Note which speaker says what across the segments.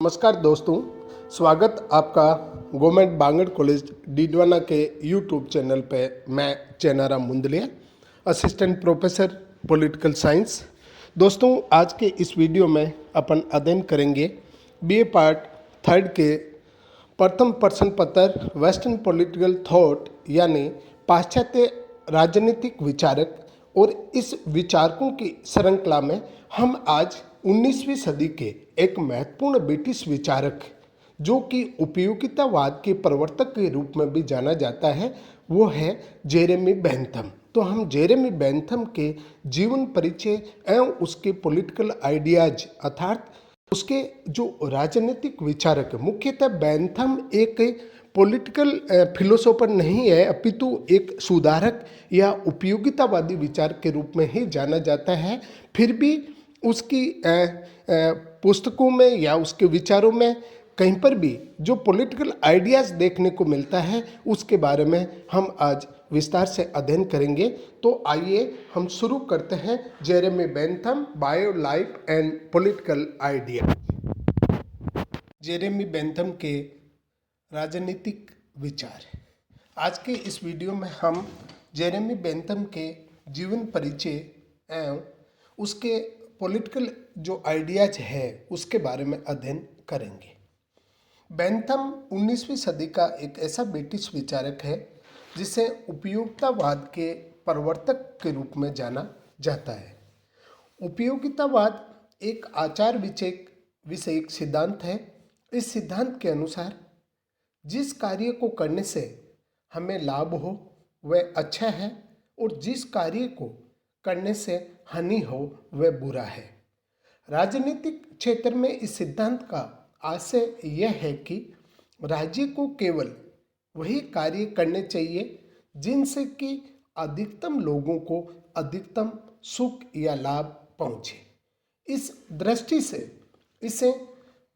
Speaker 1: नमस्कार दोस्तों, स्वागत आपका गवर्नमेंट बांगड़ कॉलेज डीडवाना के यूट्यूब चैनल पे। मैं Chainaram Mundliya, assistant professor political science. दोस्तों, आज के इस वीडियो में अपन अध्ययन करेंगे बीए पार्ट थर्ड के प्रथम प्रश्न पत्र वेस्टर्न पॉलिटिकल थॉट यानी पाश्चात्य राजनीतिक विचारक। और इस विचारकों की श्रृंखला में हम आज 19वीं सदी के एक महत्वपूर्ण ब्रिटिश विचारक जो कि उपयोगितावाद के प्रवर्तक के रूप में भी जाना जाता है, वो है जेरेमी बेंथम। तो हम जेरेमी बेंथम के जीवन परिचय एवं उसके पॉलिटिकल आइडियाज अर्थात उसके जो राजनीतिक विचारक, मुख्यतः बेंथम एक पॉलिटिकल फिलोसोफर नहीं है, अपितु एक सुधारक या उपयोगितावादी विचार के रूप में ही जाना जाता है। फिर भी उसकी पुस्तकों में या उसके विचारों में कहीं पर भी जो पॉलिटिकल आइडियाज़ देखने को मिलता है उसके बारे में हम आज विस्तार से अध्ययन करेंगे। तो आइए हम शुरू करते हैं Jeremy Bentham bio life and political idea. Jeremy Bentham के राजनीतिक विचार। आज के इस वीडियो में हम जेरेमी बेंथम के जीवन परिचय एवं उसके पॉलिटिकल जो आइडियाज है उसके बारे में अध्ययन करेंगे। बेंथम 19वीं सदी का एक ऐसा ब्रिटिश विचारक है जिसे उपयोगितावाद के प्रवर्तक के रूप में जाना जाता है। उपयोगितावाद एक आचार विषयक सिद्धांत है। इस सिद्धांत के अनुसार जिस कार्य को करने से हमें लाभ हो वह अच्छा है और जिस कार्य को करने से हानि हो वह बुरा है। राजनीतिक क्षेत्र में इस सिद्धांत का आशय यह है कि राज्य को केवल वही कार्य करने चाहिए जिनसे कि अधिकतम लोगों को अधिकतम सुख या लाभ पहुँचे। इस दृष्टि से इसे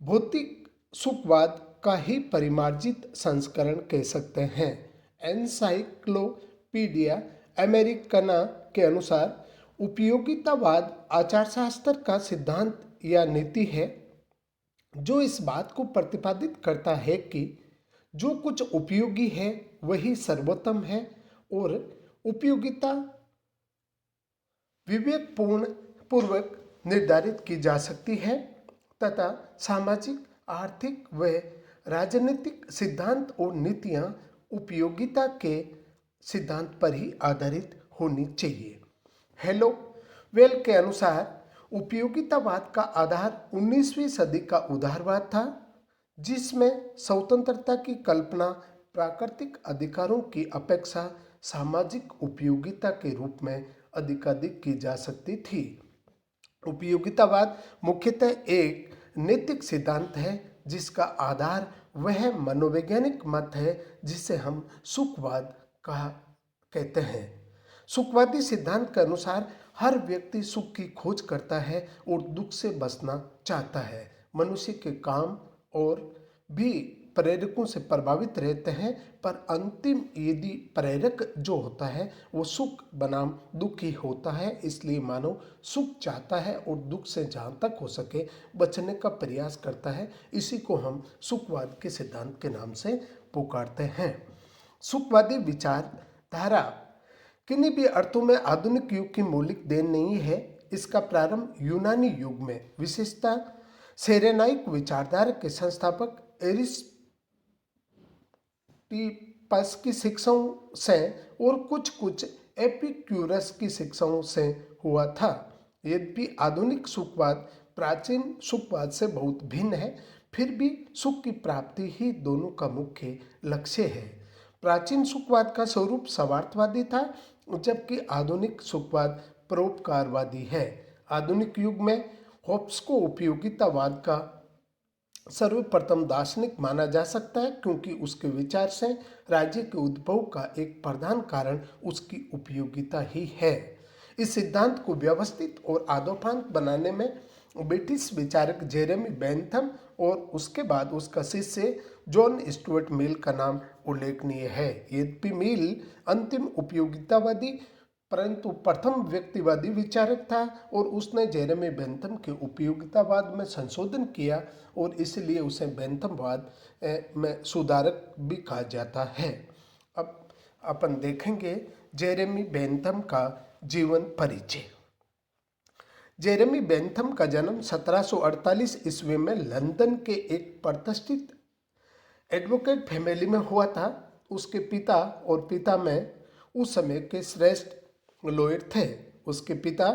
Speaker 1: भौतिक सुखवाद का ही परिमार्जित संस्करण कह सकते हैं। एनसाइक्लोपीडिया अमेरिकना के अनुसार उपयोगितावाद आचारशास्त्र का सिद्धांत या नीति है जो इस बात को प्रतिपादित करता है कि जो कुछ उपयोगी है वही सर्वोत्तम है और उपयोगिता विवेकपूर्वक निर्धारित की जा सकती है तथा सामाजिक, आर्थिक व राजनीतिक सिद्धांत और नीतियां उपयोगिता के सिद्धांत पर ही आधारित होनी चाहिए। हेलो वेल के अनुसार उपयोगितावाद का आधार 19वीं सदी का उदारवाद था, जिसमें स्वतंत्रता की कल्पना प्राकृतिक अधिकारों की अपेक्षा सामाजिक उपयोगिता के रूप में अधिकाधिक की जा सकती थी। उपयोगितावाद मुख्यतः एक नैतिक सिद्धांत है जिसका आधार वह मनोवैज्ञानिक मत है जिसे हम सुखवाद कहते हैं। सुखवादी सिद्धांत के अनुसार हर व्यक्ति सुख की खोज करता है और दुख से बचना चाहता है। मनुष्य के काम और भी प्रेरकों से प्रभावित रहते हैं, पर अंतिम यदि प्रेरक जो होता है वो सुख बनाम दुख ही होता है। इसलिए मानव सुख चाहता है और दुख से जहाँ तक हो सके बचने का प्रयास करता है। इसी को हम सुखवाद के सिद्धांत के नाम से पुकारते हैं। सुखवादी विचारधारा किन्हीं भी अर्थों में आधुनिक युग की मौलिक देन नहीं है। इसका प्रारंभ यूनानी युग में विशेषता सेरेनाइक विचारधारा के संस्थापक एरिस्टिपस की शिक्षाओं से और कुछ एपिक्यूरस की शिक्षाओं से हुआ था। यद्यपि आधुनिक सुखवाद प्राचीन सुखवाद से बहुत भिन्न है, फिर भी सुख की प्राप्ति ही दोनों का मुख्य लक्ष्य है। प्राचीन सुखवाद का स्वरूप स्वार्थवादी था, जबकि आधुनिक सुखवाद परोपकारवादी है। आधुनिक युग में होब्स को उपयोगितावाद का सर्वप्रथम दार्शनिक माना जा सकता है, क्योंकि उसके विचार से राज्य के उद्भव का एक प्रधान कारण उसकी उपयोगिता ही है। इस सिद्धांत को व्यवस्थित और आदर्शांत बनाने में ब्रिटिश विचारक जेरेमी बेंथम और उसके बाद उसका शिष्य जॉन स्टुअर्ट मिल का नाम उल्लेखनीय है। यद्यपि मिल अंतिम उपयोगितावादी परंतु प्रथम व्यक्तिवादी विचारक था और उसने जेरेमी बेंथम के उपयोगितावाद में संशोधन किया और इसलिए उसे बेंथमवाद में सुधारक भी कहा जाता है। अब अपन देखेंगे जेरेमी बेंथम का जीवन परिचय। जेरेमी बेंथम का जन्म 1748 ईस्वी में लंदन के एक प्रतिष्ठित एडवोकेट फैमिली में हुआ था। उसके पिता और पिता में उस समय के श्रेष्ठ लॉयर थे। उसके पिता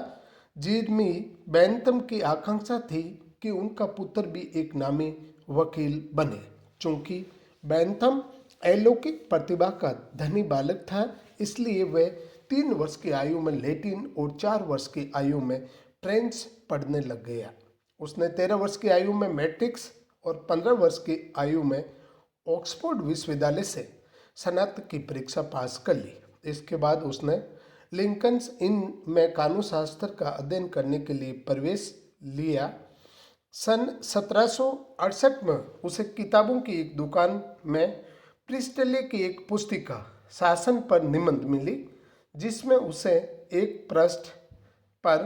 Speaker 1: जेरेमी बेंथम की आकांक्षा थी कि उनका पुत्र भी एक नामी वकील बने। चूंकि बेंथम अलौकिक प्रतिभा का धनी बालक था, इसलिए वह 3 वर्ष की आयु में लैटिन और 4 वर्ष की आयु में फ्रेंच पढ़ने लग गया। उसने 13 वर्ष की आयु में मैट्रिक्स और 15 वर्ष की आयु में ऑक्सफोर्ड विश्वविद्यालय से स्नातक की परीक्षा पास कर ली। इसके बाद उसने लिंकन्स इन में कानून शास्त्र का अध्ययन करने के लिए प्रवेश लिया। सन 1768 में उसे किताबों की एक दुकान में प्रिस्टले की एक पुस्तिका शासन पर निबंध मिली, जिसमें उसे एक पृष्ठ पर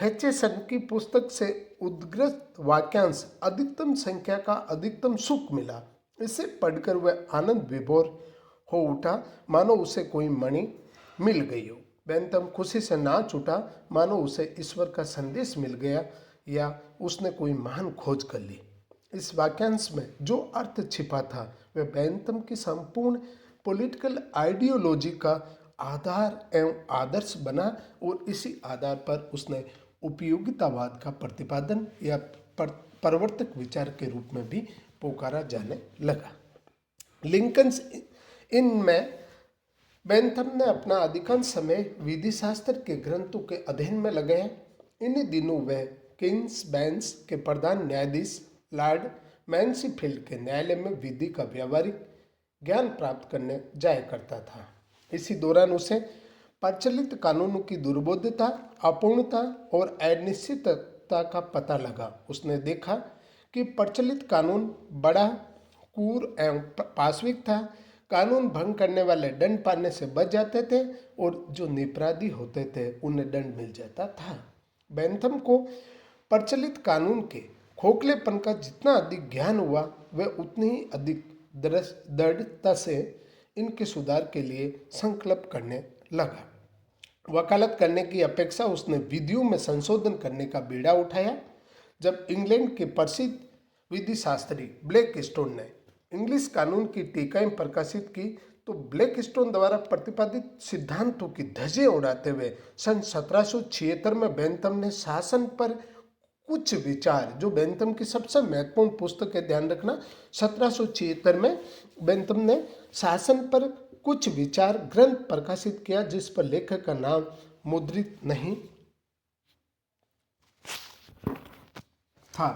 Speaker 1: हैचेसन की पुस्तक से उद्धृत वाक्यांश अधिकतम संख्या का अधिकतम सुख मिला। इसे पढ़कर वह आनंद विभोर हो उठा, मानो उसे कोई मणि मिल गई हो। बेंथम खुशी से नाच उठा, मानो उसे ईश्वर का संदेश मिल गया या उसने कोई महान खोज कर ली। इस वाक्यांश में जो अर्थ छिपा था वह बेंथम की संपूर्ण पॉलिटिकल आइडियोलॉजी का आधार एवं आदर्श बना और इसी आधार पर उसने उपयोगितावाद का प्रतिपादन या प्रवर्तक विचार के रूप में भी पुकारा जाने लगा। लिंकन्स इन में बेंथम ने अपना अधिकांश समय विधि शास्त्र के ग्रंथों के अध्ययन में लगाया। इन्हीं दिनों वह किंग्स बेंच के प्रधान न्यायाधीश लॉर्ड मैन्सीफील्ड के न्यायालय में विधि का व्यावहारिक ज्ञान प्राप्त करने जाया करता था। इसी दौरान उसे प्रचलित कानूनों की दुर्बोधता, अपूर्णता और अनिश्चितता का पता लगा। उसने देखा कि प्रचलित कानून बड़ा क्रूर एवं पाशविक था। कानून भंग करने वाले दंड पाने से बच जाते थे और जो निरपराधी होते थे उन्हें दंड मिल जाता था। बेंथम को प्रचलित कानून के खोखलेपन का जितना अधिक ज्ञान हुआ, वह उतनी ही अधिक दृढ़ता से इनके सुधार के लिए संकल्प करने लगा। वकालत करने की अपेक्षा उसने विधियों में संशोधन करने का बीड़ा उठाया। जब इंग्लैंड के प्रसिद्ध विधि शास्त्री ब्लैक स्टोन ने इंग्लिश कानून की टीकाएं प्रकाशित की, तो ब्लैक स्टोन द्वारा प्रतिपादित सिद्धांतों की धज्जियां उड़ाते हुए सन 1776 में बेंथम ने शासन पर कुछ विचार, जो बेंथम की सबसे महत्वपूर्ण पुस्तक है, ध्यान रखना, 1776 में बेंथम ने शासन पर कुछ विचार ग्रंथ प्रकाशित किया, जिस पर लेखक का नाम मुद्रित नहीं था।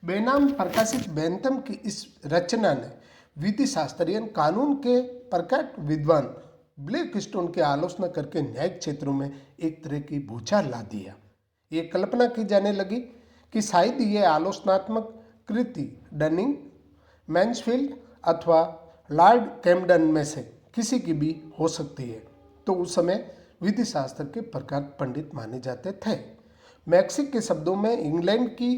Speaker 1: बेनाम प्रकाशित बेंथम की इस रचना ने विधि शास्त्रियन, कानून के प्रकट विद्वान ब्लैक स्टोन की आलोचना करके न्यायिक क्षेत्रों में एक तरह की भूचाल ला दिया। ये कल्पना की जाने लगी कि शायद ये आलोचनात्मक कृति डनिंग, मैन्सफील्ड अथवा लॉर्ड कैम्पडन में से किसी की भी हो सकती है। तो उस समय विधि शास्त्र के प्रख्यात पंडित माने जाते थे। मैक्सिक के शब्दों में इंग्लैंड की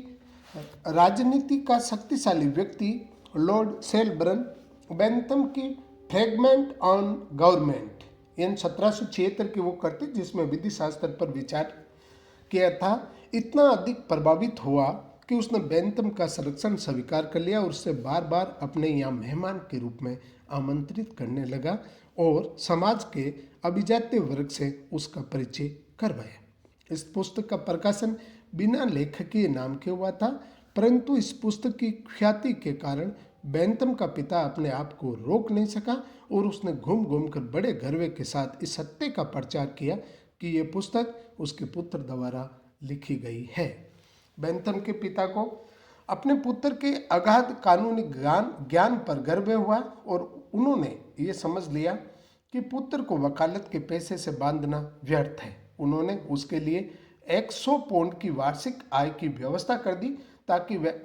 Speaker 1: राजनीति का शक्तिशाली व्यक्ति लॉर्ड सेलबर्न बेंथम की फ्रेगमेंट ऑन गवर्नमेंट इन 1776 की वो करते, जिसमें विधि शास्त्र पर विचार किया था, इतना अधिक प्रभावित हुआ कि उसने बेंथम का संरक्षण स्वीकार कर लिया और उससे बार बार अपने यहाँ मेहमान के रूप में आमंत्रित करने लगा और समाज के अभिजात्य वर्ग से उसका परिचय करवाया। इस पुस्तक का प्रकाशन बिना लेखकीय नाम के हुआ था, परंतु इस पुस्तक की ख्याति के कारण बेंथम का पिता अपने आप को रोक नहीं सका और उसने घूम घूम कर बड़े गर्व के साथ इस सत्य का प्रचार किया कि ये पुस्तक उसके पुत्र द्वारा लिखी गई है। बेंथम के पिता को अपने पुत्र के अगाध कानूनी ज्ञान पर गर्व हुआ और उन्होंने ये समझ लिया कि पुत्र को वकालत के पैसे से बांधना व्यर्थ है। उन्होंने उसके लिए 100 पाउंड की वार्षिक आय की व्यवस्था कर दी ताकि वह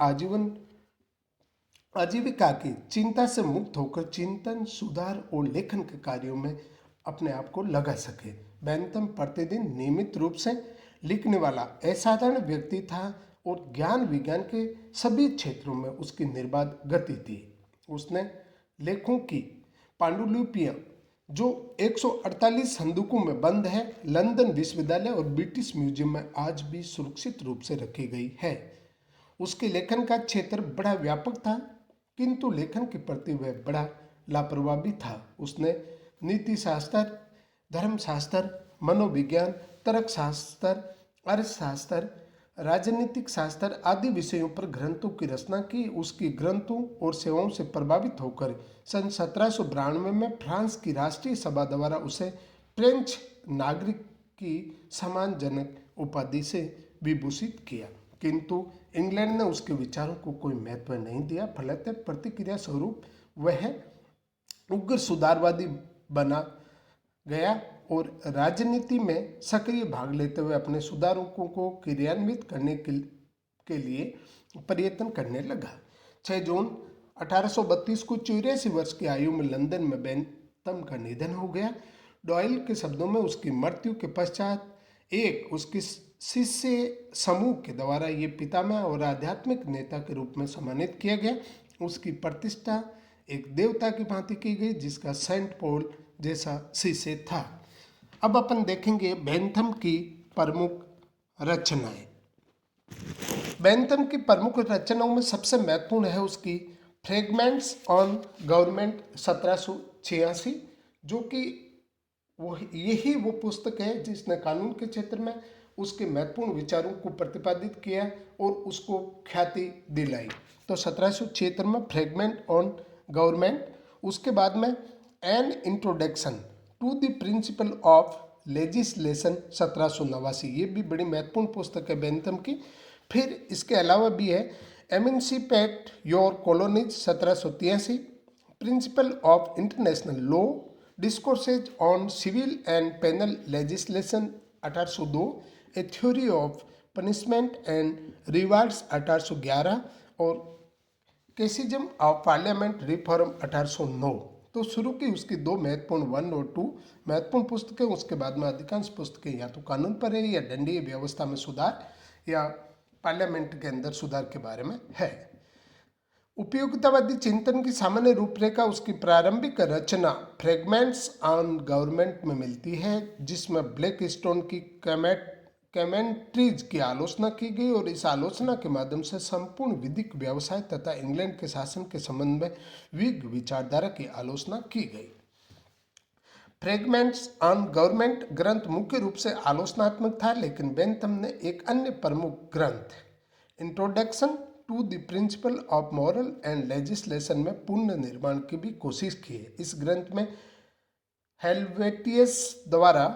Speaker 1: आजीविका की चिंता से मुक्त होकर चिंतन, सुधार और लेखन के कार्यों में अपने आप को लगा सके। बेंथम प्रतिदिन नियमित रूप से लिखने वाला असाधारण व्यक्ति था और ज्ञान विज्ञान के सभी क्षेत्रों में उसकी निर्बाध गति थी। उसने लेखों की पांडुलिपियां जो 148 संदूकों में बंद है, लंदन विश्वविद्यालय और ब्रिटिश म्यूजियम में आज भी सुरक्षित रूप से रखी गई है। उसके लेखन का क्षेत्र बड़ा व्यापक था, किंतु लेखन के प्रति वह बड़ा लापरवाह भी था। उसने नीति शास्त्र, धर्मशास्त्र, मनोविज्ञान, तर्कशास्त्र, अर्थशास्त्र, राजनीतिक शास्त्र आदि विषयों पर ग्रंथों की रचना की। उसकी ग्रंथों और सेवाओं से प्रभावित होकर सन 1792 में फ्रांस की राष्ट्रीय सभा द्वारा उसे फ्रेंच नागरिक की सम्मानजनक उपाधि से विभूषित किया, किंतु इंग्लैंड ने उसके विचारों को कोई महत्व नहीं दिया। फलतः प्रतिक्रिया स्वरूप वह उग्र सुधारवादी बना गया और राजनीति में सक्रिय भाग लेते हुए अपने सुधारों को क्रियान्वित करने के लिए प्रयत्न करने लगा। 6 जून 1832 को 84 वर्ष की आयु में लंदन में बेंथम का निधन हो गया। डॉयल के शब्दों में उसकी मृत्यु के पश्चात एक उसके शिष्य समूह के द्वारा ये पितामह और आध्यात्मिक नेता के रूप में सम्मानित किया गया। उसकी प्रतिष्ठा एक देवता की भांति की गई जिसका सेंट पॉल जैसा शिष्य था। अब अपन देखेंगे बेंथम की प्रमुख रचनाएं। बेंथम की प्रमुख रचनाओं में सबसे महत्वपूर्ण है उसकी फ्रेगमेंट्स ऑन गवर्नमेंट 1786, जो कि यही वो पुस्तक है जिसने कानून के क्षेत्र में उसके महत्वपूर्ण विचारों को प्रतिपादित किया और उसको ख्याति दिलाई। तो 1776 में फ्रेगमेंट ऑन गवर्नमेंट, उसके बाद में an introduction to the principle of legislation 1789, ये भी बड़ी महत्वपूर्ण पुस्तक है बेंथम की। फिर इसके अलावा भी है emancipate your colonies 1783, principle of international law, discourses on civil and penal legislation 1802, a theory of punishment and rewards 1811 और कैसिज्म ऑफ पार्लियामेंट रिफॉर्म 1809। तो शुरू की उसकी 2 महत्वपूर्ण 1 और 2 महत्वपूर्ण पुस्तकें। उसके बाद में अधिकांश पुस्तकें या तो कानून पर है या दंडीय व्यवस्था में सुधार या पार्लियामेंट के अंदर सुधार के बारे में है। उपयोगितावादी चिंतन की सामान्य रूपरेखा उसकी प्रारंभिक रचना फ्रेगमेंट्स ऑन गवर्नमेंट में मिलती है, जिसमें ब्लैक स्टोन की कमेंट्रीज की आलोचना की गई और इस आलोचना के माध्यम से संपूर्ण विधिक व्यवसाय तथा इंग्लैंड के शासन के संबंध में विग विचारधारा की आलोचना की गई। फ्रेगमेंट्स ऑन गवर्नमेंट ग्रंथ मुख्य रूप से आलोचनात्मक था, लेकिन बेंथम ने एक अन्य प्रमुख ग्रंथ introduction to the principle of moral and legislation में पुनर्निर्माण की भी कोशिश की है। इस ग्रंथ में हेल्वेटियस द्वारा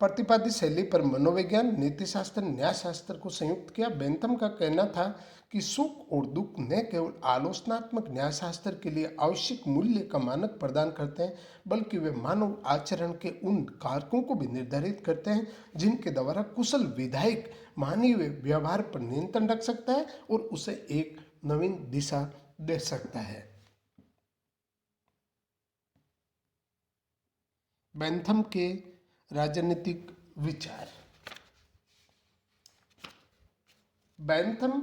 Speaker 1: प्रतिपादित शैली पर मनोविज्ञान, नीतिशास्त्र, न्यायशास्त्र को संयुक्त किया। बेंथम का कहना था कि सुख और दुख न केवल आलोचनात्मक न्यायशास्त्र के लिए आवश्यक मूल्य का मानक प्रदान करते हैं, बल्कि वे मानव आचरण के उन कारकों को भी निर्धारित करते हैं जिनके द्वारा कुशल विधायक मानवीय व्यवहार पर नियंत्रण रख सकता है और उसे एक नवीन दिशा दे सकता है। बेंथम के राजनीतिक विचार। बेंथम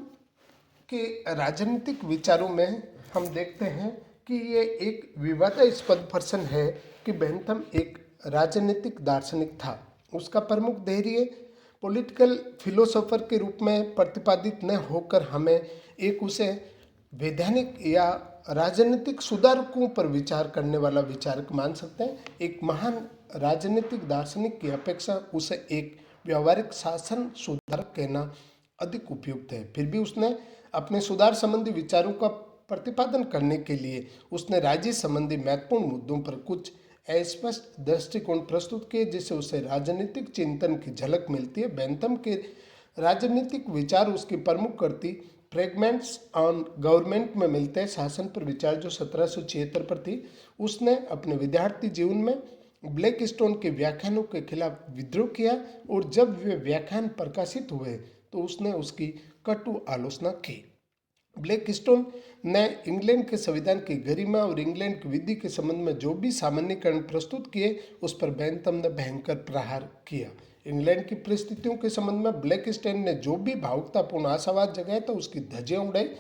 Speaker 1: के राजनीतिक विचारों में हम देखते हैं कि ये एक विवादास्पद पर्सन है कि बेंथम एक राजनीतिक दार्शनिक था। उसका प्रमुख धैर्य पॉलिटिकल फिलोसोफर के रूप में प्रतिपादित न होकर हमें एक उसे वैधानिक या राजनीतिक सुधारकों पर विचार करने वाला विचारक मान सकते हैं। एक महान राजनीतिक दार्शनिक की अपेक्षा उसे एक व्यवहारिक शासन सुधारक कहना अधिक उपयुक्त है। फिर भी उसने अपने सुधार संबंधी विचारों का प्रतिपादन करने के लिए उसने राज्य संबंधी महत्वपूर्ण मुद्दों पर कुछ अस्पष्ट दृष्टिकोण प्रस्तुत किए, जिससे उसे राजनीतिक चिंतन की झलक मिलती है। बेंथम के राजनीतिक विचार उसकी प्रमुख कृति फ्रेगमेंट्स ऑन गवर्नमेंट में मिलते हैं। शासन पर विचार जो 1776 पर थी। उसने अपने विद्यार्थी जीवन में ब्लैक स्टोन के व्याख्यानों के खिलाफ विद्रोह किया और जब वे व्याख्यान प्रकाशित हुए तो उसने उसकी कटु आलोचना की। ब्लैकस्टोन ने इंग्लैंड के संविधान की गरिमा और इंग्लैंड की विधि के संबंध में जो भी सामान्यीकरण प्रस्तुत किए उस पर बेंथम ने भयंकर प्रहार किया। इंग्लैंड की परिस्थितियों के संबंध में ब्लैकस्टोन ने जो भी भावुकतापूर्ण आशावाद जगाया था उसकी धज्जियां उड़ाई।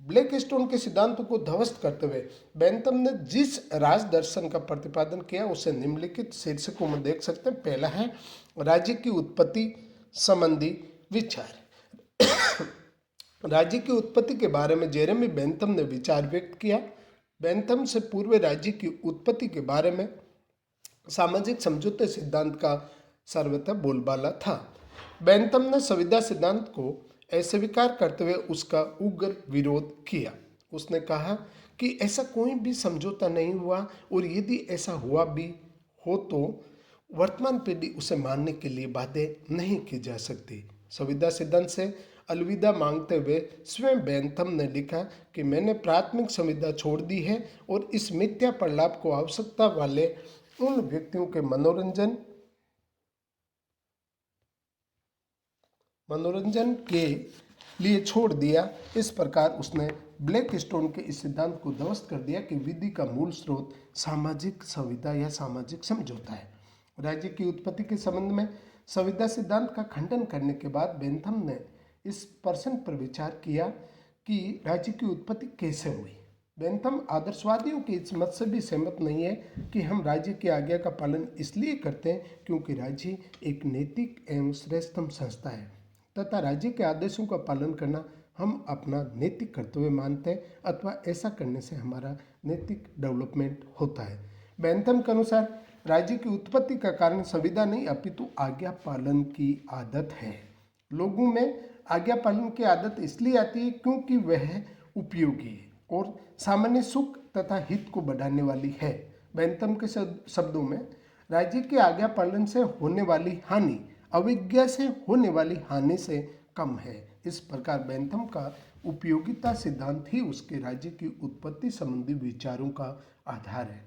Speaker 1: ब्लैकस्टोन के सिद्धांतों को ध्वस्त करते हुए बेंथम ने जिस राज दर्शन का प्रतिपादन किया उसे निम्नलिखित शीर्षकों में देख सकते हैं। पहला है राज्य की उत्पत्ति संबंधी विचार। राज्य की उत्पत्ति के बारे में जेरेमी बेंथम ने विचार व्यक्त किया। बेंथम से पूर्व राज्य की उत्पत्ति के बारे में सामाजिक समझौते सिद्धांत का सर्वथा बोलबाला था। बेंथम ने संविदा सिद्धांत को अस्वीकार करते हुए उसका उग्र विरोध किया। उसने कहा कि ऐसा कोई भी समझौता नहीं हुआ और यदि ऐसा हुआ भी हो तो वर्तमान पीढ़ी उसे मानने के लिए बाध्य नहीं की जा सकती। संविदा सिद्धांत से अलविदा मांगते हुए स्वयं बेंथम ने लिखा कि मैंने प्राथमिक संविदा छोड़ दी है और इस मिथ्या प्रलाप को आवश्यकता वाले उन व्यक्तियों के मनोरंजन के लिए छोड़ दिया। इस प्रकार उसने ब्लैकस्टोन के इस सिद्धांत को ध्वस्त कर दिया कि विधि का मूल स्रोत सामाजिक संविदा या सामाजिक समझौता है। राज्य की उत्पत्ति के संबंध में संविदा सिद्धांत का खंडन करने के बाद बेंथम ने इस प्रश्न पर विचार किया कि राज्य की उत्पत्ति कैसे हुई। बेंथम आदर्शवादियों के इस मत से भी सहमत नहीं है कि हम राज्य की आज्ञा का पालन इसलिए करते हैं क्योंकि राज्य एक नैतिक एवं श्रेष्ठतम संस्था है तथा राज्य के आदेशों का पालन करना हम अपना नैतिक कर्तव्य मानते हैं अथवा ऐसा करने से हमारा नैतिक डेवलपमेंट होता है। बेंथम के अनुसार राज्य की उत्पत्ति का कारण संविदा नहीं अपितु आज्ञा पालन की आदत है। लोगों में आज्ञा पालन की आदत इसलिए आती है क्योंकि वह उपयोगी है और सामान्य सुख तथा हित को बढ़ाने वाली है। बेंथम के शब्दों में राज्य के आज्ञा पालन से होने वाली हानि अविज्ञा से होने वाली हानि से कम है। इस प्रकार बेंथम का उपयोगिता सिद्धांत ही उसके राज्य की उत्पत्ति संबंधी विचारों का आधार है।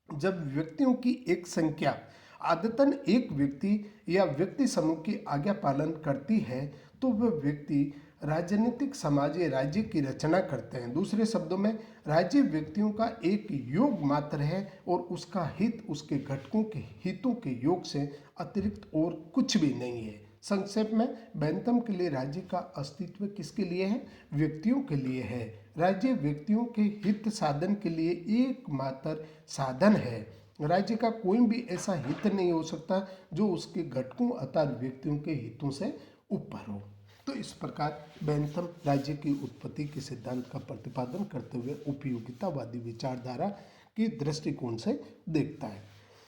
Speaker 1: जब व्यक्तियों की एक संख्या आदतन एक व्यक्ति या व्यक्ति समूह की आज्ञा पालन करती है तो वह व्यक्ति राजनीतिक समाज या राज्य की रचना करते हैं। दूसरे शब्दों में राज्य व्यक्तियों का एक योग मात्र है और उसका हित उसके घटकों के हितों के योग से अतिरिक्त और कुछ भी नहीं है। संक्षेप में बेंथम के लिए राज्य का अस्तित्व किसके लिए है? व्यक्तियों के लिए है। राज्य व्यक्तियों के हित साधन के लिए एकमात्र साधन है। राज्य का कोई भी ऐसा हित नहीं हो सकता जो उसके घटकों अर्थात व्यक्तियों के हितों से ऊपर हो। तो इस प्रकार बेंथम राज्य की उत्पत्ति के सिद्धांत का प्रतिपादन करते हुए उपयोगितावादी विचारधारा की दृष्टिकोण से देखता है।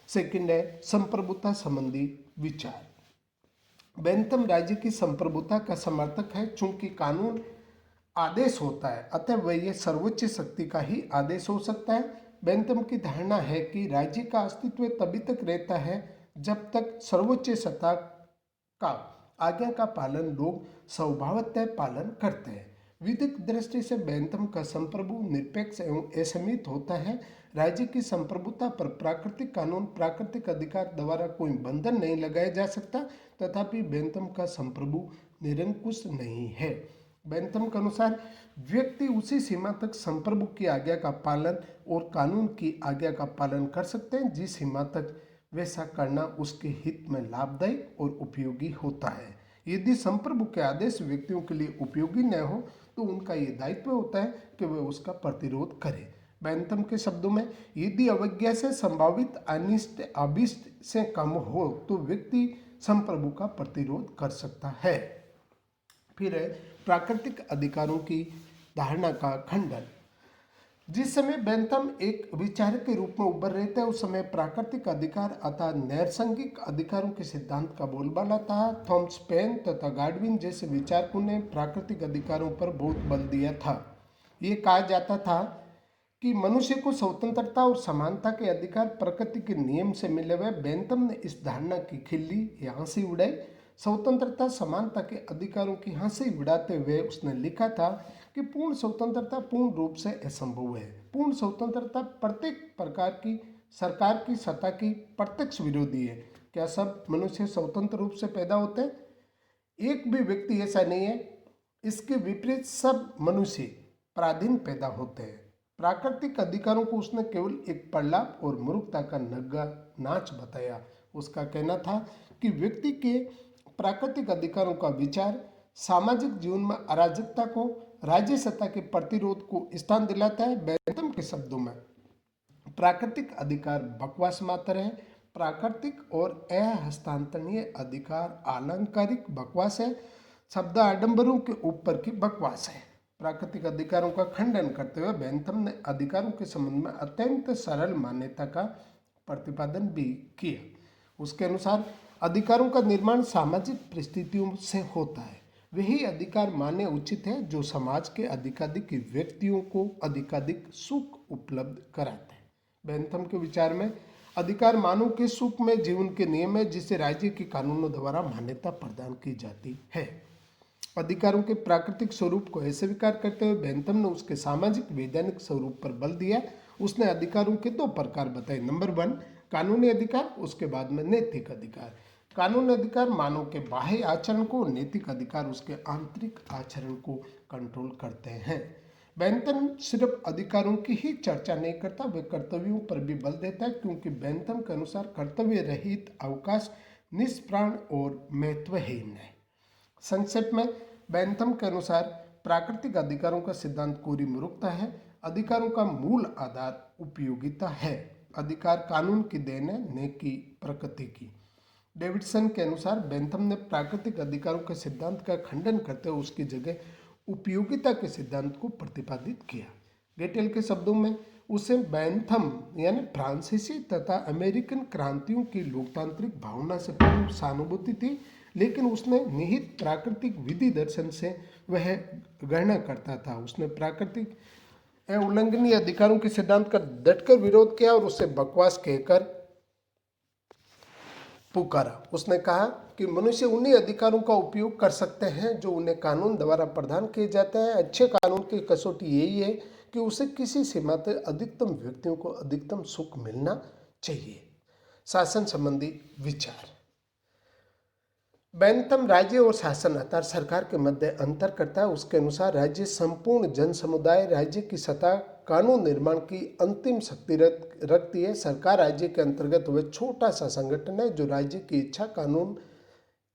Speaker 1: सेकंड है संप्रभुता संबंधी विचार। बेंथम राज्य की संप्रभुता का समर्थक है। चूंकि कानून आदेश होता है अतः वह सर्वोच्च शक्ति का ही आदेश हो सकता है। बेंथम की धारणा है कि राज्य का अस्तित्व तभी तक रहता है जब तक सर्वोच्च सत्ता का आज्ञा का पालन लोग स्वभावतः पालन करते हैं। विधिक दृष्टि से बेंथम का संप्रभु निरपेक्ष एवं असीमित होता है। राज्य की संप्रभुता पर प्राकृतिक कानून प्राकृतिक अधिकार द्वारा कोई बंधन नहीं लगाया जा सकता। तथापि बेंथम का संप्रभु निरंकुश नहीं है। बेंथम के अनुसार व्यक्ति उसी सीमा तक संप्रभु की आज्ञा का पालन और कानून की आज्ञा का पालन कर सकते हैं जिस सीमा तक वैसा करना उसके हित में लाभदायी और उपयोगी होता है। यदि संप्रभु के आदेश व्यक्तियों के लिए उपयोगी न हो तो उनका ये दायित्व होता है कि वे उसका प्रतिरोध करें। बेंथम के शब्दों में यदि अवज्ञा से संभावित अनिष्ट अभिष्ट से कम हो तो व्यक्ति संप्रभु का प्रतिरोध कर सकता है। फिर है प्राकृतिक अधिकारों की धारणा का खंडन। जिस समय बेंथम एक विचारक के रूप में उभर रहे थे उस समय प्राकृतिक अधिकार अर्थात नैसर्गिक अधिकारों के सिद्धांत का बोलबाला था। थॉमस पेन तथा गार्डविन जैसे विचारकों ने प्राकृतिक अधिकारों पर बहुत बल दिया था। ये कहा जाता था कि मनुष्य को स्वतंत्रता और समानता के अधिकार प्रकृति के नियम से मिले हुए। बेंथम ने इस धारणा की खिल्ली या हंसी उड़ाई। स्वतंत्रता समानता के अधिकारों की हंसी उड़ाते हुए उसने लिखा था कि पूर्ण स्वतंत्रता पूर्ण रूप से असंभव है। पूर्ण स्वतंत्रता प्रत्येक प्रकार की सरकार की सत्ता की प्रत्यक्ष विरोधी है। क्या सब मनुष्य स्वतंत्र रूप से पैदा होते हैं? एक भी व्यक्ति ऐसा नहीं है। इसके विपरीत सब मनुष्य पराधीन पैदा होते हैं। प्राकृतिक अधिकारों को उसने केवल एक प्रलाप और मूर्खता का नग्गा नाच बताया। उसका कहना था कि व्यक्ति के प्राकृतिक अधिकारों का विचार सामाजिक जीवन में अराजकता को, राज्य सत्ता के प्रतिरोध को स्थान दिलाता है। बेंथम के शब्दों में प्राकृतिक अधिकार बकवास मात्र है। प्राकृतिक और अहस्तांतरणीय अधिकार आलंकारिक बकवास है, शब्द आडंबरों के ऊपर की बकवास है। प्राकृतिक अधिकारों का खंडन करते हुए बेंथम ने अधिकारों के संबंध में अत्यंत सरल मान्यता का प्रतिपादन भी किया। उसके अनुसार अधिकारों का निर्माण सामाजिक परिस्थितियों से होता है। वही अधिकार मानने उचित है जो समाज के अधिकाधिक व्यक्तियों को अधिकाधिक सुख उपलब्ध कराते हैं। बेंथम के विचार में अधिकार मानव के सुख में जीवन के नियम है जिसे राज्य के कानूनों द्वारा मान्यता प्रदान की जाती है। अधिकारों के प्राकृतिक स्वरूप को अस्वीकार करते हुए बेंथम ने उसके सामाजिक वैधानिक स्वरूप पर बल दिया। उसने अधिकारों के दो प्रकार बताए। नंबर 1 कानूनी अधिकार, उसके बाद में नैतिक अधिकार। कानूनी अधिकार मानव के बाह्य आचरण को, नैतिक अधिकार उसके आंतरिक आचरण को कंट्रोल करते हैं। बेंथम सिर्फ अधिकारों की ही चर्चा नहीं करता, वे कर्तव्यों पर भी बल देता है, क्योंकि बेंथम के अनुसार कर्तव्य रहित अवकाश निष्प्राण और महत्वहीन है। संक्षेप में बेंथम के अनुसार प्राकृतिक अधिकारों का सिद्धांत कोरी मूर्खता है। अधिकारों का मूल आधार उपयोगिता है। अधिकार कानून की देन है, न कि प्रकृति की। डेविडसन के अनुसार बेंथम ने प्राकृतिक अधिकारों के सिद्धांत का खंडन करते हुए उसकी जगह उपयोगिता के सिद्धांत को प्रतिपादित किया। गेटेल के शब्दों में उसे बेंथम यानी फ्रांसीसी तथा अमेरिकन क्रांतियों की लोकतांत्रिक भावना से पूर्ण सहानुभूति थी, लेकिन उसने निहित प्राकृतिक विधि दर्शन से वह गणना करता था। उसने प्राकृतिक उल्लंघनीय अधिकारों के सिद्धांत का डटकर विरोध किया और उसे बकवास कहकर पुकारा। उसने कहा कि मनुष्य उन्हीं अधिकारों का उपयोग कर सकते हैं जो उन्हें कानून द्वारा प्रदान किए जाते हैं। अच्छे कानून की कसौटी यही है कि उसे किसी सीमा तक अधिकतम व्यक्तियों को अधिकतम सुख मिलना चाहिए। शासन संबंधी विचार। बेंथम राज्य और शासन अर्थात सरकार के मध्य अंतर करता है। उसके अनुसार राज्य संपूर्ण जन समुदाय, राज्य की सत्ता कानून निर्माण की अंतिम शक्ति रखती है। सरकार राज्य के अंतर्गत वह छोटा सा संगठन है जो राज्य की इच्छा, कानून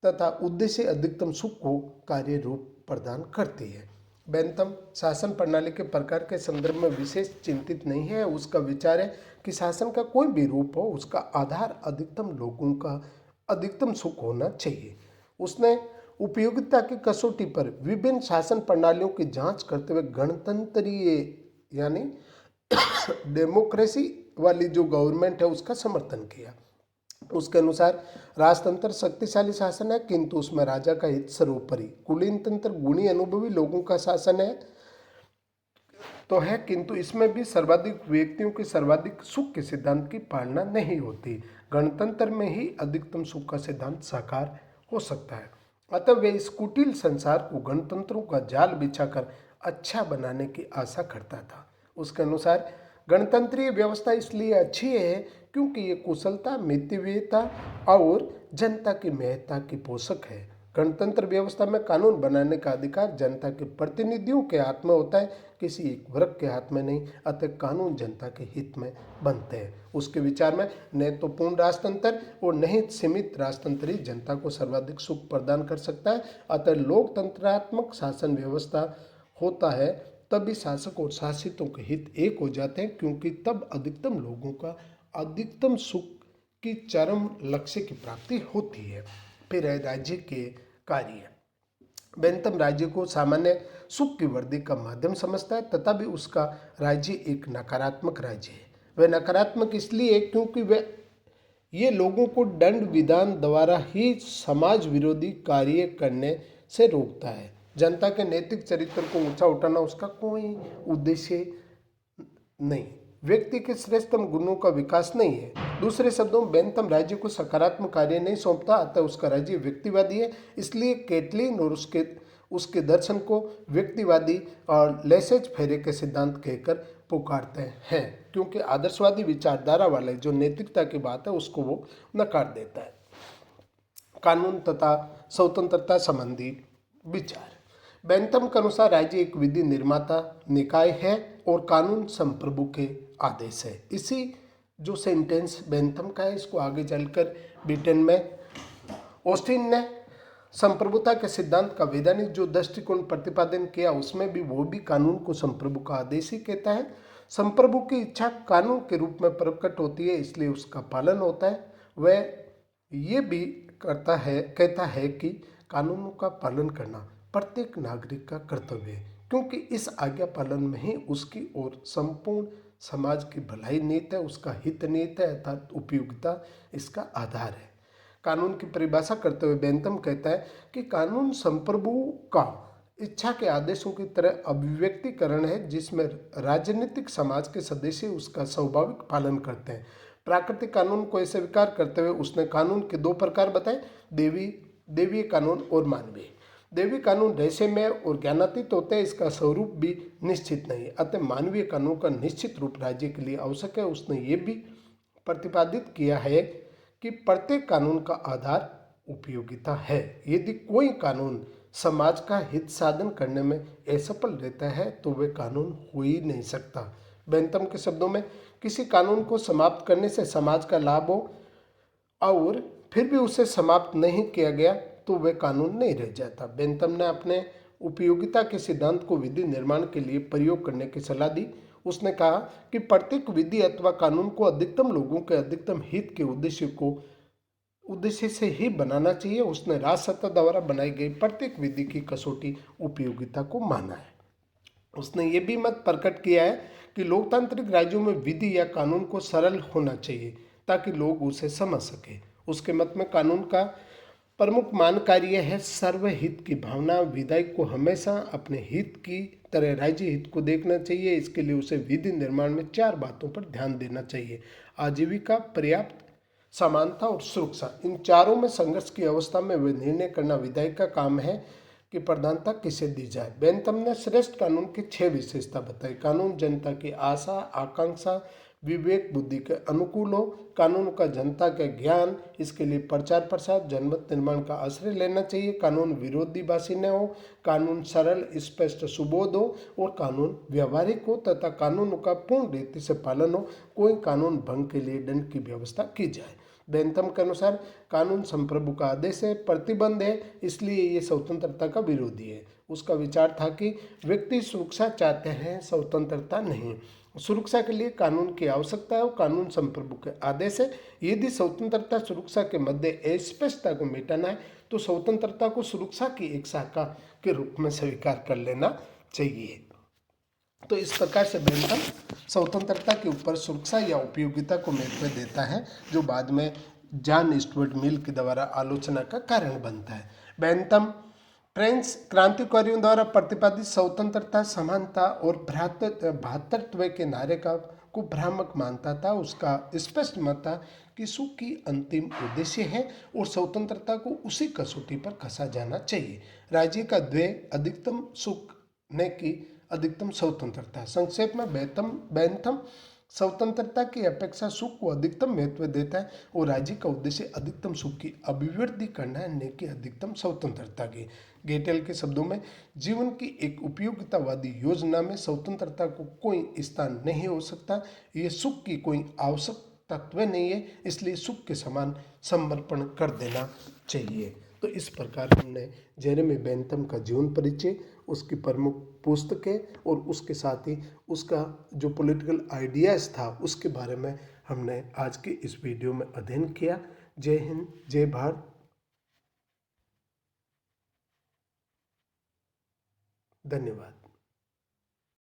Speaker 1: तथा उद्देश्य अधिकतम सुख को कार्य रूप प्रदान करती है। बेंथम शासन प्रणाली के प्रकार के संदर्भ में विशेष चिंतित नहीं है। उसका विचार है कि शासन का कोई भी रूप हो, उसका आधार अधिकतम लोगों का अधिकतम सुख होना चाहिए। उसने उपयोगिता की कसौटी पर विभिन्न शासन प्रणालियों की जांच करते हुए गणतंत्रीय यानी डेमोक्रेसी वाली जो गवर्नमेंट है उसका समर्थन किया। उसके अनुसार राजतंत्र शक्तिशाली शासन है, किंतु उसमें राजा का हित सर्वोपरि। कुलीन तंत्र गुणी अनुभवी लोगों का शासन है तो है, किंतु इसमें भी सर्वाधिक व्यक्तियों के सर्वाधिक सुख के सिद्धांत की पालना नहीं होती। गणतंत्र में ही अधिकतम सुख का सिद्धांत साकार हो सकता है। अतः वे इस कुटिल संसार को गणतंत्रों का जाल बिछाकर अच्छा बनाने की आशा करता था। उसके अनुसार गणतंत्रीय व्यवस्था इसलिए अच्छी है क्योंकि ये कुशलता, मितव्ययिता और जनता की महत्ता की पोषक है। गणतंत्र व्यवस्था में कानून बनाने का अधिकार जनता के प्रतिनिधियों के हाथ में होता है, किसी एक वर्ग के हाथ में नहीं। अतः कानून जनता के हित में बनते हैं। उसके विचार में न तो पूर्ण राजतंत्र और न ही सीमित राजतंत्र ही जनता को सर्वाधिक सुख प्रदान कर सकता है। अतः लोकतंत्रात्मक शासन व्यवस्था होता है तभी शासक और शासितों के हित एक हो जाते हैं, क्योंकि तब अधिकतम लोगों का अधिकतम सुख की चरम लक्ष्य की प्राप्ति होती है। फिर है राज्य के कार्य। बेंथम राज्य को सामान्य सुख की वृद्धि का माध्यम समझता है, तथापि उसका राज्य एक नकारात्मक राज्य है। वह नकारात्मक इसलिए क्योंकि वह ये लोगों को दंड विधान द्वारा ही समाज विरोधी कार्य करने से रोकता है। जनता के नैतिक चरित्र को ऊंचा उठाना उसका कोई उद्देश्य नहीं, व्यक्ति के श्रेष्ठतम गुणों का विकास नहीं है। दूसरे शब्दों में बेंथम राज्य को सकारात्मक कार्य नहीं सौंपता, अतः उसका राज्य व्यक्तिवादी है। इसलिए कैटलिन और उसके दर्शन को व्यक्तिवादी और लेसेज फेरे के सिद्धांत कहकर पुकारते हैं, क्योंकि आदर्शवादी विचारधारा वाले जो नैतिकता की बात है उसको वो नकार देता है। कानून तथा स्वतंत्रता संबंधी विचार। बेंथम के अनुसार राज्य एक विधि निर्माता निकाय है और कानून संप्रभु के आदेश है। इसी जो सेंटेंस बेंथम का है, इसको आगे चलकर ब्रिटेन में ऑस्टिन ने संप्रभुता के सिद्धांत का वैधानिक जो दृष्टिकोण प्रतिपादन किया, उसमें भी वो भी कानून को संप्रभु का आदेश ही कहता है। संप्रभु की इच्छा कानून के रूप में प्रकट होती है, इसलिए उसका पालन होता है। वह ये भी कहता है कि कानूनों का पालन करना प्रत्येक नागरिक का कर्तव्य है, क्योंकि इस आज्ञा पालन में ही उसकी और संपूर्ण समाज की भलाई निहित है, उसका हित निहित है, अर्थात उपयोगिता इसका आधार है। कानून की परिभाषा करते हुए बेंथम कहता है कि कानून संप्रभु का इच्छा के आदेशों की तरह अभिव्यक्तिकरण है, जिसमें राजनीतिक समाज के सदस्य उसका स्वाभाविक पालन करते हैं। प्राकृतिक कानून को ऐसे स्वीकार करते हुए उसने कानून के दो प्रकार बताए, देवीय कानून और मानवीय। देवी कानून रहस्यमय और ज्ञानातीत होते हैं, इसका स्वरूप भी निश्चित नहीं है, अतः मानवीय कानून का निश्चित रूप राज्य के लिए आवश्यक है। उसने ये भी प्रतिपादित किया है कि प्रत्येक कानून का आधार उपयोगिता है। यदि कोई कानून समाज का हित साधन करने में असफल रहता है तो वह कानून हो ही नहीं सकता। बेंथम के शब्दों में, किसी कानून को समाप्त करने से समाज का लाभ हो और फिर भी उसे समाप्त नहीं किया गया तो वह कानून नहीं रह जाता। बेंथम ने अपने उपयोगिता के सिद्धांत को विधि निर्माण के लिए प्रयोग करने की सलाह दी। उसने कहा कि प्रत्येक विधि अथवा कानून को अधिकतम लोगों के अधिकतम हित के उद्देश्य से ही बनाना चाहिए। उसने राजसत्ता द्वारा बनाई गई प्रत्येक विधि की कसौटी उपयोगिता को माना है। उसने ये भी मत प्रकट किया है कि लोकतांत्रिक राज्यों में विधि या कानून को सरल होना चाहिए ताकि लोग उसे समझ सके। उसके मत में कानून का प्रमुख मान कार्य है सर्वहित की भावना। विधायक को हमेशा अपने हित की तरह राज्य हित को देखना चाहिए। इसके लिए उसे विधि निर्माण में 4 बातों पर ध्यान देना चाहिए: आजीविका, पर्याप्त, समानता और सुरक्षा। इन चारों में संघर्ष की अवस्था में वह निर्णय करना विधायक का काम है कि प्रधानता किसे दी जाए। बेंथम ने श्रेष्ठ कानून की 6 विशेषता बताई। कानून जनता की आशा, आकांक्षा, विवेक, बुद्धि के अनुकूल हो। कानून का जनता के ज्ञान, इसके लिए प्रचार प्रसार, जनमत निर्माण का आश्रय लेना चाहिए। कानून विरोधाभासी न हो। कानून सरल, स्पष्ट, सुबोध हो और कानून व्यवहारिक हो तथा कानून का पूर्ण रीति से पालन हो। कोई कानून भंग के लिए दंड की व्यवस्था की जाए। बेंथम के अनुसार कानून संप्रभु का आदेश है, प्रतिबंध है, इसलिए ये स्वतंत्रता का विरोधी है। उसका विचार था कि व्यक्ति सुरक्षा चाहते हैं, स्वतंत्रता नहीं। सुरक्षा के लिए कानून की आवश्यकता है और कानून संप्रभु के आदेश है। यदि स्वतंत्रता सुरक्षा के मध्य अस्पष्टता को मिटाना है तो स्वतंत्रता को सुरक्षा की एक शाखा के रूप में स्वीकार कर लेना चाहिए। तो इस प्रकार से बेंथम स्वतंत्रता के ऊपर सुरक्षा या उपयोगिता को महत्व देता है, जो बाद में जॉन स्टुअर्ट मिल के द्वारा आलोचना का कारण बनता है। बेंथम फ्रेंच क्रांतिकारियों द्वारा प्रतिपादित स्वतंत्रता, समानता और भ्रातृत्व के नारे को भ्रामक मानता था। उसका स्पष्ट मत था कि सुख की अंतिम उद्देश्य है और स्वतंत्रता को उसी कसौटी पर कसा जाना चाहिए। राज्य का ध्येय अधिकतम सुख न कि अधिकतम स्वतंत्रता। संक्षेप में बेंथम स्वतंत्रता की अपेक्षा सुख को अधिकतम महत्व देता है और राज्य का उद्देश्य अधिकतम सुख की अभिवृद्धि करना है, न कि अधिकतम स्वतंत्रता की। गेटेल के शब्दों में, जीवन की एक उपयोगितावादी योजना में स्वतंत्रता को कोई स्थान नहीं हो सकता। ये सुख की कोई आवश्यक तत्व नहीं है, इसलिए सुख के समान समर्पण कर देना चाहिए। तो इस प्रकार हमने जेरेमी बेंथम का जीवन परिचय, उसकी प्रमुख पुस्तकें और उसके साथ ही उसका जो पॉलिटिकल आइडियाज़ था उसके बारे में हमने आज के इस वीडियो में अध्ययन किया। जय हिंद, जय भारत, धन्यवाद।